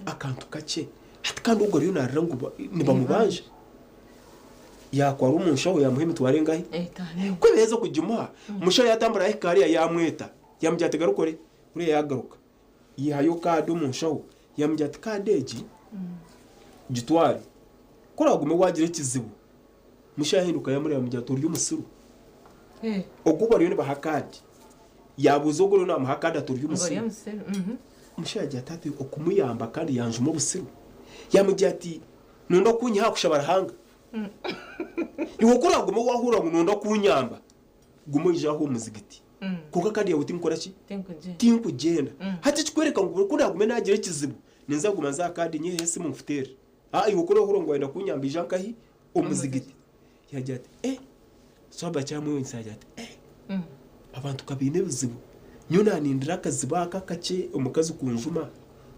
akantu kace hati kandi ubwo ryo naranguba niba mubanje yakwara umunshaho yamuheme twarengahe ko beza kujuma umushaho yatambura hekari yamweta yamujyate garukore uri yagaruka yihayo kado umunshaho yamujyate kadeji gitwari koragume wagire kizibu mushahinduka yamureba mujyato ry'umusuru oguba ryo bahakadi yabuze ogoro na mahakadi aturyo umusuru mushaje atati okumuyamba kandi yanjuma busiru yamujyati nunda kunyiha kushabara hanga iwo koragume wahura ngo nunda kunyamba gumo ijaho umuzigiti kuko kandi yawuti mukora ki tinkugenda hati kikwereka ngo koragume nagire kizibu ninza guma za kandi nye hese mu mfutere iwo koragume ngo wenda kunyambija nkahi umuzigiti yajyate soba cyamwe insajyate abantu kabine bizibu nyona nindira akaziba kakace umukazi kunjuma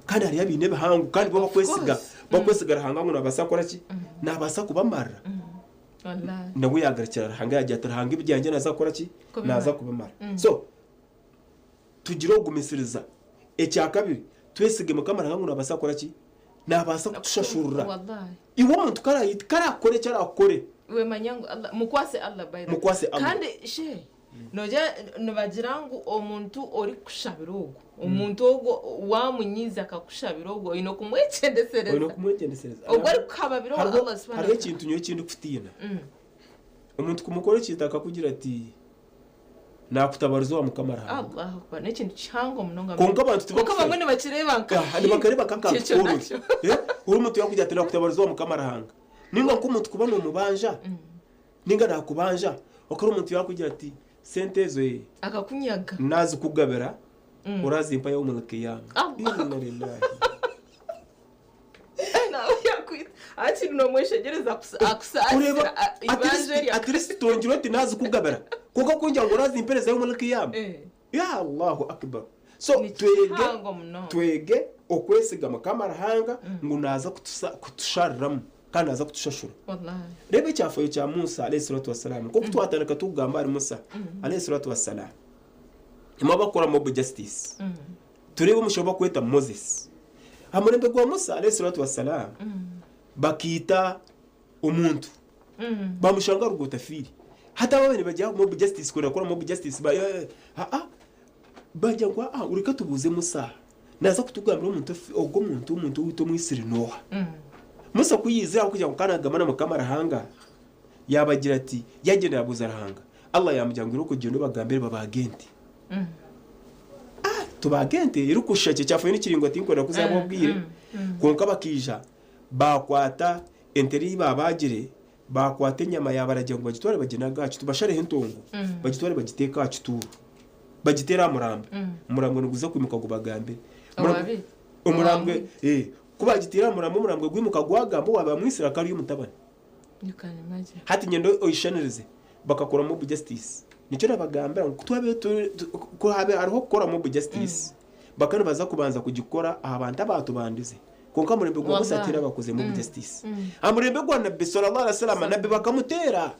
kandi hari yabine bahangu kandi baba bakwesiga rahanga ngo nabasakora ki nabasa kubamara wallahi nawe yagarikira rahanga yajyate rahanga ibijyanje nazakora ki naza kubamara so tugiro gumisiriza ecyakabiri twesige mukamara ngo nabasakora ki nabasa kushashurura wallahi iwo muntu karakore cyarakore we manyango Allah mukwase Allah bayira mukwase Allah kandi she noje nibagirangu omuntu ori kushabirogo omuntu ogo wamunyiza akakushabirogo ino kumwecendesereza ubwo ari kukababiro Allah subhanahu hari ikintu nyo kindi kufitina umuntu kumukora kitaka kugira ati nakutabariza wa mukamara Allah akbar n'ikintu cyango munonga konka abantu kuko bamwe ne bakireba nka hadi bakareba kankankuru uri mutu yakujya ati nakutabariza wa mukamara hanga ninga ko umuntu kubana umubanja ninga nakubanja wakora umuntu yakujya ati sentezo ye akakunyaga nazi kugabera urazi impa yo mu kiyama inna lillahi nawe yakwita ati no mweshegereza akusasira ibanje at least tongiro ati nazi kugabera kuko kunjya ngo urazi impereza yo mu kiyama ya Allahu akbar so twege okwesiga mukamara hanga ngo naza kutusharamu kandi naza kutushashura wallahi rebe cyafayo cya Musa alayhi salatu wassalam kuko twatandika tugamba ari Musa alayhi salatu wassalam imabakora mob justice turebe umushoba kweta Moses amurembe kwa Musa alayhi salatu wassalam bakita umuntu bamushanga rugotafiri hata babene bajya mob justice kora mob justice bajya kwa ureka tubuze Musa naza kutugambira umuntu wito mwisiri Noah Musa kuyizira kujya kukanagamana mukamara hanga yabagira ati yagendera buzarahanga Allah yamujyangiro kugenda bagambire babagenti tubagente irukushake cyafuye n'ikiringo atinkora kuzabobwire konka bakija bakwata enteri babagire bakwata nyama yabarajya ngo bagitware bagina gacu tubashare hentongo bagitware bagiteka gacu tu bagitera murambo nuguza kwimuka gubagambe umurambwe kuba gitira muramwe gwimuka gwagambo waba mwisira kari y'umutabane hati nyendo oyishanirize bakakora mob justice nicyo nabagambira ngo twabe ko habe ariho gukora mob justice bakana baza kubanza kugikora abantu abatubandize konka murembe gwa musatira bakoze mob justice amurembe gwa nabi sallallahu alaihi wasallam nabi bakamutera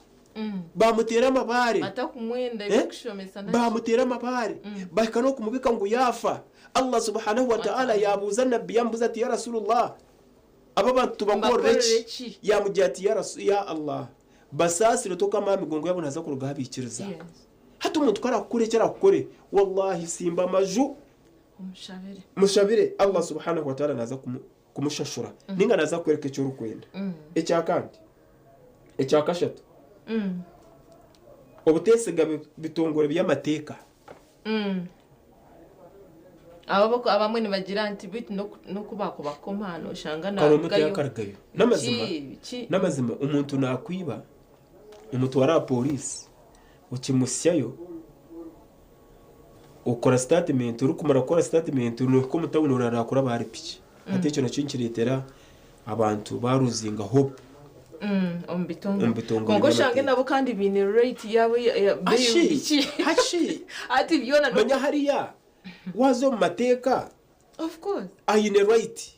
bamutera amabare atakumwenda ibikushomesa bamutera amabare bakano kumubika ngo yafa Allah subhanahu wa ta'ala yabuza nabi yambuza ati ya Rasulullah aba bantu bakorechi yamujati ya Allah basasire toka mami gongo yabo naza kuruga habikiriza hata umuntu karakurekera kukore wallahi simba maju mushabire Allah subhanahu wa ta'ala naza kumushashura ninga naza kwereka cyo rukwenda ecyakandi ecyakashatu obutesega bitongore by'amateka abamwe bagira anti bit no kubako bakomano shangana karagayo namazima umuntu nakwiba umuntu wara police ukimusyayo ukora statement urukumara kora statement nuko mutabona urarakora bari piki atecho nacinkiretera abantu baruzinga hope ombitongo kongo shange nabo kandi bine rate yawe hashi ati byona manya hariya wazo mateka of course ayine right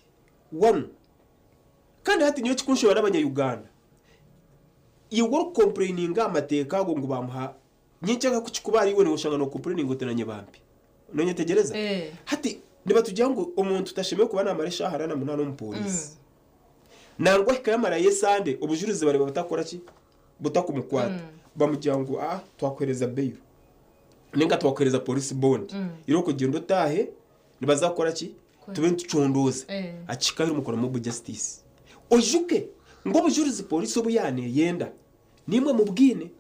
one kandi hati nyo kikunshobora abanya-Uganda iwo complaining amateka ngo bamuha nyincyaka kukikubari iwe no shanga no complaining ngo tenanye bambi nonye tegereza hati niba tujya ngo umuntu utashemeye kubana amaresha harana munano mu police nangwa hikayamara yesande ubujurize bari batakora ki butakumukwata bamujya ngo twakwereza bail ninga twakwereza police bond iro kugenda utahe nibazakora ki tube tucondoza akikari umukora mu justice ojuke ngo bujurize police obuyane yenda nimwe mubwine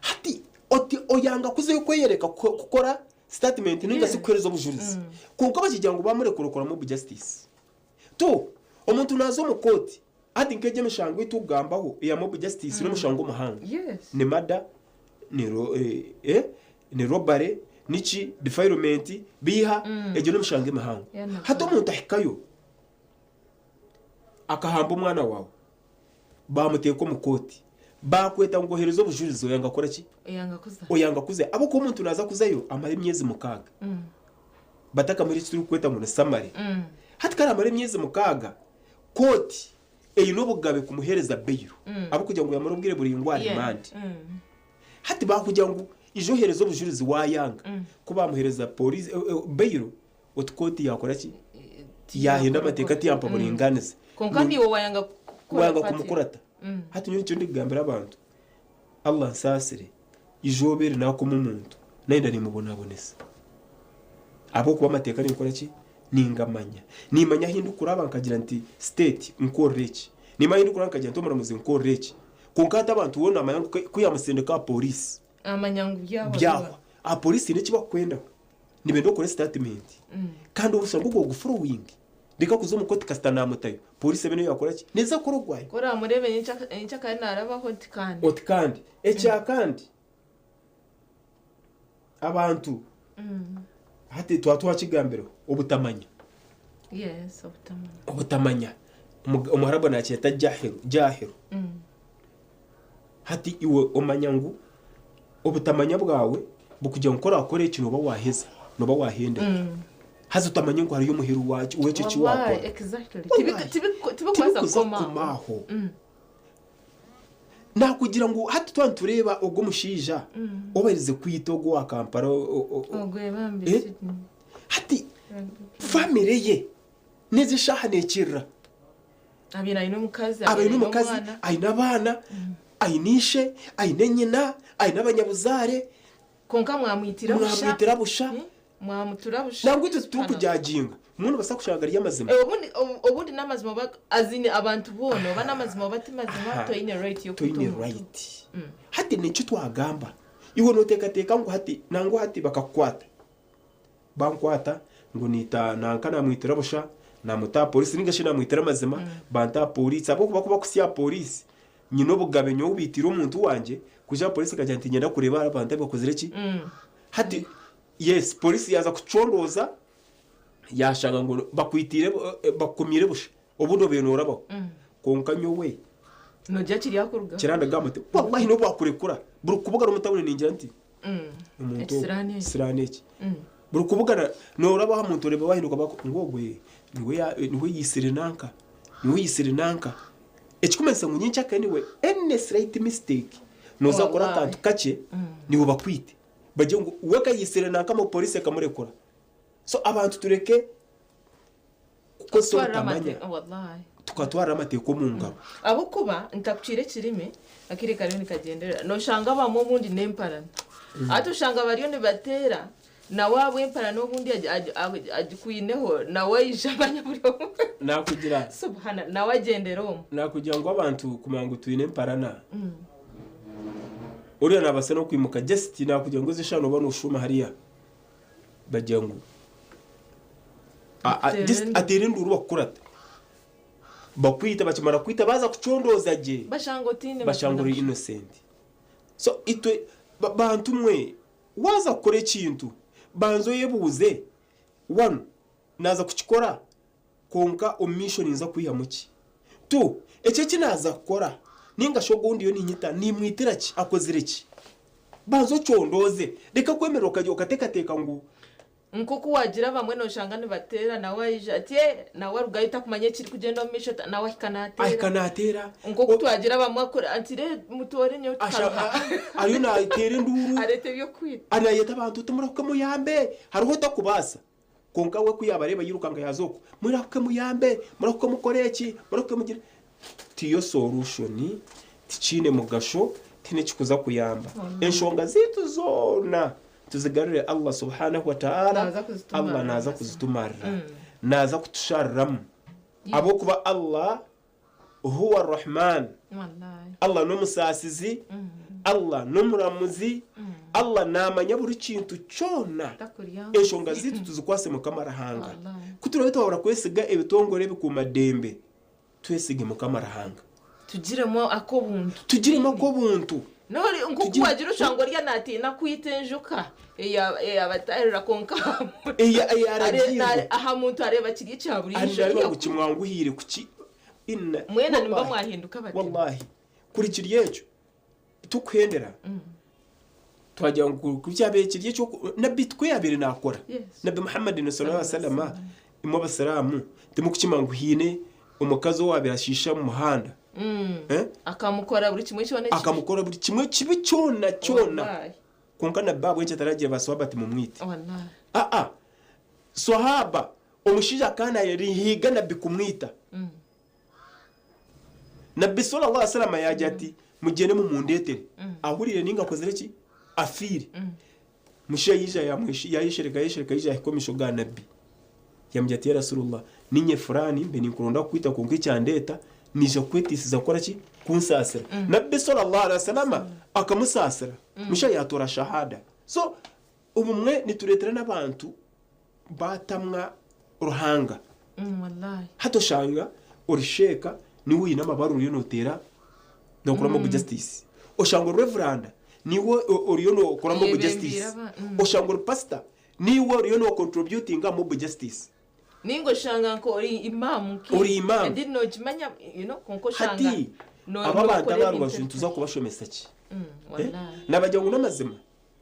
hati oti oyanga kuze kweyereka gukora statement ninga sikwereza bujurize kuko bakijya ngo bamure kurokora mu justice to omuntu nazo mu koti ati nkeje mishango itugambaho ya mob justice no mushango mahanga ni mada ni robare nichi defilement biha ejo no mushango mahanga hato umuntu ahikayo akahamba umwana wawe bamuteye ko mu koti bakweta ngo herezo bujurizo yanga kora ki oyanga kuze abo ko umuntu naza kuzayo amare myezi mukaga bataka muri turi kweta mu samari hati kara amare myezi mukaga koti n'ubugabe kumuhereza beyiro abo kugira ngo yamara ubwire buri ingwara mandi hati bakujya ngo ijo herezo bujurizi wayanga ko bamuhereza police beyiro utkoti yakora ki yahenda amateka ati yampa buri inganize konka niwo wayanga kumukurata hati nyo cyo ndigambira abantu Allah nsasire ijobere nako mu muntu nenda nimubonabonesa abo kuba amateka nikora ki nimanya hindukura abankagira nti state nkoreki nimanya hindukura ankagira nto muramuzi nkoreki kunkata abantu wona amanya kuyamusendeka police amanyangu byaho a police ne kibakwenda nibendo kore statement kandi ubusanga bwo gufollowing bika kuzo mukoti kastana mutayo police bene yakora ki neza korogwaye kora murebe nyica kandi narabaho tikandi otikandi ekya kandi abantu hati twatwa kigambiro obutamanya yes obutamanya umuharabo nacyeta jahiru hati iwe omanyangu obutamanya bwawe bukujya gukora akore ikintu uba waheza nuba wahenda hazo utamanya ngo hari umuhiru wacu wece kiwakora exactly tibikwaza kumaho nakugira ngo hati twantureba ogwo mushija obereze kwitogo wa Kampala hati family ye neze shahanekira abina ino mukazi ayina abana ayinishe ayine nyina ayina abanyabuzare konka mwamwitira busha mwamutura busha nangwe tukujajinga umuntu basa kushanga ry'amazima obundi namazima azini abantu bono banamazima batimazima to ine right yo hati nicyo twagamba iwe noteka ngo hati nango hati bakakwata bankwata ngo nita nankana mwitira busha namuta police ningashina mwitira amazima banta police abo kuba kusiya police nyino bugabe nyo ubitira umuntu wanje kuja police kajya ngenda kureba abantu bakozere ki hati yes police yaza kucondoza yashanga ngo bakwitire bakumire busha obundo benora bako konka nyowe nojya kiriya kuruga kiranda gamate wallahi no bakurekura buri kuvuga umutabone ningira nti umuntu siraneki buri kuvuga no urabaha umuntu reba bahinuka bako ngogwe niwe yisirenanka ekikumensa ngo nyincha kaniwe any slight mistake noza kora kantu kace nibo bakwite baje ngo weka yisirenanka mu police kamurekura so abantu tureke kuko so tamanya wallahi tukatwara amateko mu ngabo abo kuba ntakucire kirime akire kare nikagendera no shanga bamo bundi nemparana atushanga bariyo ne batera na wabo empara no bundi ajikuyineho na wayijabanya buriyo nakugira subhana na wagendero nakugira ngo abantu kumangu tuyine emparana uriya nabase no kwimuka just nakugira ngo zishano bano ushuma hariya bajangu just atere nduru bakurata bakwita bakimara kwita baza kucondoza je bashanguri innocent so itwe bantu mwe waza kore kintu banzo yebuze one naza kukikora konka omission inza kwihamuki tu ece kinaza kukora ninga shogundi yo ninyita nimwitira ki akozireki banzo condoze reka kwemera ukajya ukatekateka ngo nkuko wagira bamwe no shangane batera na wayija ati na warugahita kumanye kiri kugenda mu misho na wahikanatera nkuko twagira bamwe akora antire mutore nyo tukara ayo na itere nduru arete byo kwita anayeta abantu tumurahuka mu yambe hariho takubasa konka we kuyabareba yirukanga yazoko murahuka mu yambe murahuka mukoreki murahuka mugira tiyo solution ticine mugasho tine kikuza kuyamba enshonga zitu zona tuzigarure Allah subhanahu wa ta'ala Allah naza kuzitumarra naza kutusharram abo kuba Allah huwa arrahman Allah no musasizi Allah no muramuzi Allah namanya buri kintu cyona eshonga zitu tuzikwase mu kamarahanga kutura bitwabura kwesiga ebitongore bikumadembe twesige mu kamarahanga tugiremo akobuntu nori nkuko wagira ushango rya nati nakwitenjuka abatarira konka aha muntu areba kiri cyaburisho ari gukimwanguhire kuki inna mwena nimba mwahinduka bati wallahi kuri kiryecho tukwendera twajya kubyabe kiryecho nabi tweyabere nakora nabi Muhammad sallallahu alaihi wasallam imo basalamu timukukimanguhine umukazo wabirashisha mu muhanda akamukora buri kimwe kibi cyona konka na babu yenche taragiye baswabati mu mwiti wallahi swahaba umushija kana yarihiga nabi kumwita nabi sallallahu alaihi wasallam yajati mugene mu mundetere ahurire ninga kozereki afire mushija yija yayishirika yija ikomisho ga nabi yamjati ya rasulullah ninye fulani mbe nikurunda kwita konke cyandeta nije kwetisiza gukora ki kunsasira nabi sallallahu alaihi wasallam akamusasira musha yatora shahada so ubumwe nituretera n'abantu batamwa ruhanga wallahi hatoshanga urisheka ni we n'amabaru uriyo notera no kuramo justice oshanga reverend ni we uriyo no kuramo justice oshanga pastor ni we uriyo no contributing mo justice ningo shanga ko uri imam ki uri imam ndi no kimanya konko shanga hati aba bantu abarwashintu tuza kubashomesa ki wallahi nabajya ngo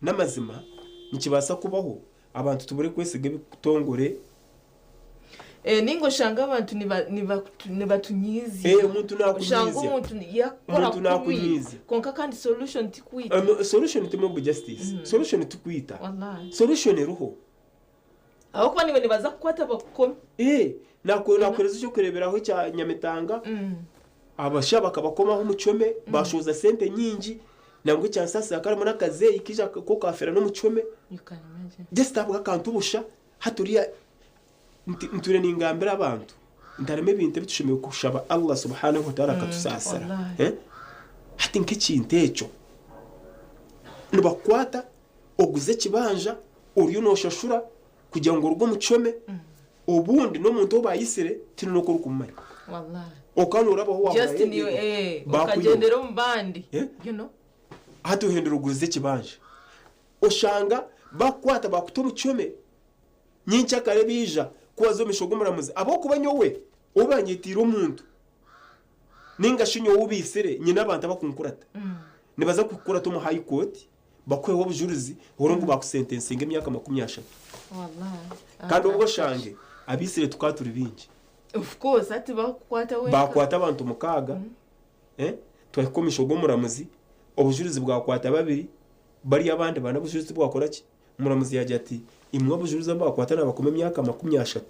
n'amazima nikibasa kubaho abantu tubure kwesiga bitongore ningo shanga abantu ni batunyizi umuntu shanga umuntu yakora kunyizi konka kandi solution tikwita solution timo justice solution tikwita wallahi solution ruho aho kuba niwe nibaza kukwata bakome nakoreza cyo kureberaho cya Nyamitanga abasha bakabakomaho umucome bashoza sente nyingi nangwe cyansasa yakarimo nakaze ikija ko kafera no mucome just abwa kantubusha haturiya nture ningambira abantu ndareme ibintu bitushimiye kushaba Allah subhanahu wa ta'ala katusasara hati nk'ikintecho nubakwata oguze kibanja uriyo no shashura kugira ngo urwo mucome ubundi no muntu obayisire tino no kurukumanya wallahi okanura baho wa just ni ukagendera mu bandi hati uhendera uguze kibanja oshanga bakwata bakuto mucome nyinshi akare bija kuwazo mishogo muramuze abo kuba nyowe ubanyitira umuntu ninga shinyo ubisire nyina abantu abakunkurata nibaza kukurata mu high court bakweho bujurizi horongo bakusentensinga imyaka 20 wallahi kandi ubwo shange abisire tukaturi bingi of course ati bakwata abantu mukaga twahikomisho go muramuzi obujurizi bwakwata babiri bari abandi bana bujurizi bwakora ki muramuzi yaje ati imwe bujuriza bakwata nabakome imyaka 20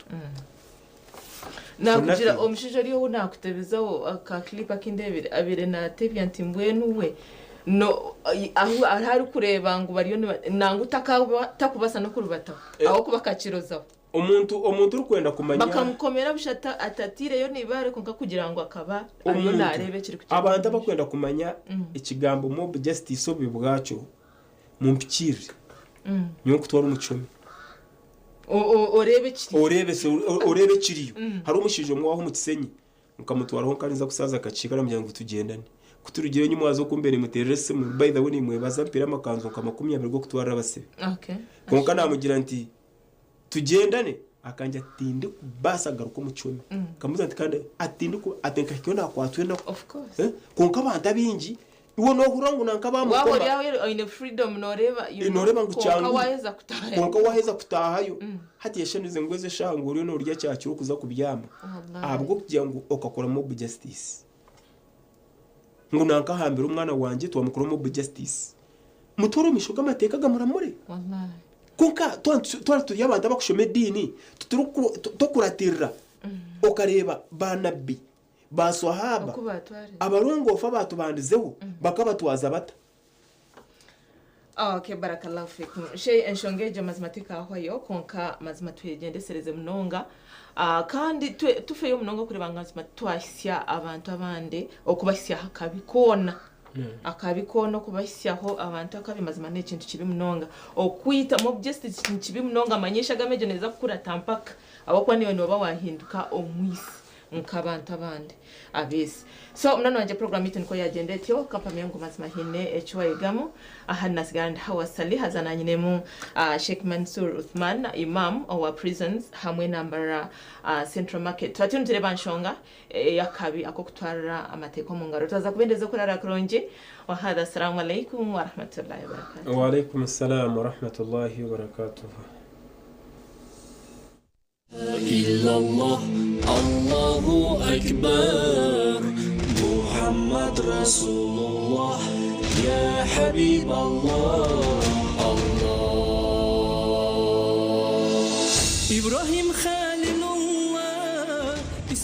nakugira omushijoriyo nakutebezaho aka clip akindebere abire na TV antimbwe nuwe no aho ari kureba ngo bariyo nangu takubasa no kurubata aho kubakakirozaho umuntu uri kwenda kumanya bakamukomera bishata atatire yo nibare konka kugira ngo akaba ariyo narebe kiri kugira abantu bakwenda kumanya ikigambo mob justice obibwacho mu mpikire nyo kutwara umucumi orebe kiriyo hari umushije mwaho mu Kisenyi mukamutwaraho kaniza kusaza akacika namujyanga tugendane kuturugire nyuma wazo kumbere muterese mu by the way nimwe bazampira amakanzo ka 20 rwo kutwara abase konka namugira nti tugendane akanje atinde kubasagaruka mu cumi kamuza ati kandi atinde ku atenka kiona kwatwe no of course konka abantu abingi iwo no hurangu nanka bamukoma wabo yawe in freedom noreba konka waheza kutahayo hati yashanize ngweze shanguriyo no urya cyakiro kuza kubyama abwo kugira ngo okakora mob justice ngo nanka hambira umwana wanje twamukora mob justice mutoro mishoga amateka gamuramure wallahi konka turi abantu bakushome dini tukuratirira okareba banabi baswahaba abarongofa batubandizeho bakabatwaza bata okay barakallahu fikum shay enshongeje mazimatika aho yo konka mazimatu yegendesereze munonga kandi tufeyo munonga kureba ngazima twasya abantu abande okubasya hakabikona akabikono kubasyaho abantu akabimazima n'ekintu kibi munonga okwita mob justice ikintu kibi munonga amanyesha gameje neza kukura tampaka abakwa niwe no bawahinduka omwisi nk'abantu abandi abisi so mnano wanje program itu niko yagendetyo kampamye ngo mazima hine echwaigamo ahanasgand hawasali hazana nyinemu Sheikh Mansour Uthman imam wa prisons hamwe nambara Central Market twatunzire banshonga yakabi akokutwara amateko mu ngaro taza kubendeza kurara kronje wa hada assalamu alaykum wa rahmatullahi wa barakatuh wa alaykum assalam wa rahmatullahi wa barakatuh إلا الله الله أكبر محمد رسول الله يا حبيب الله الله إبراهيم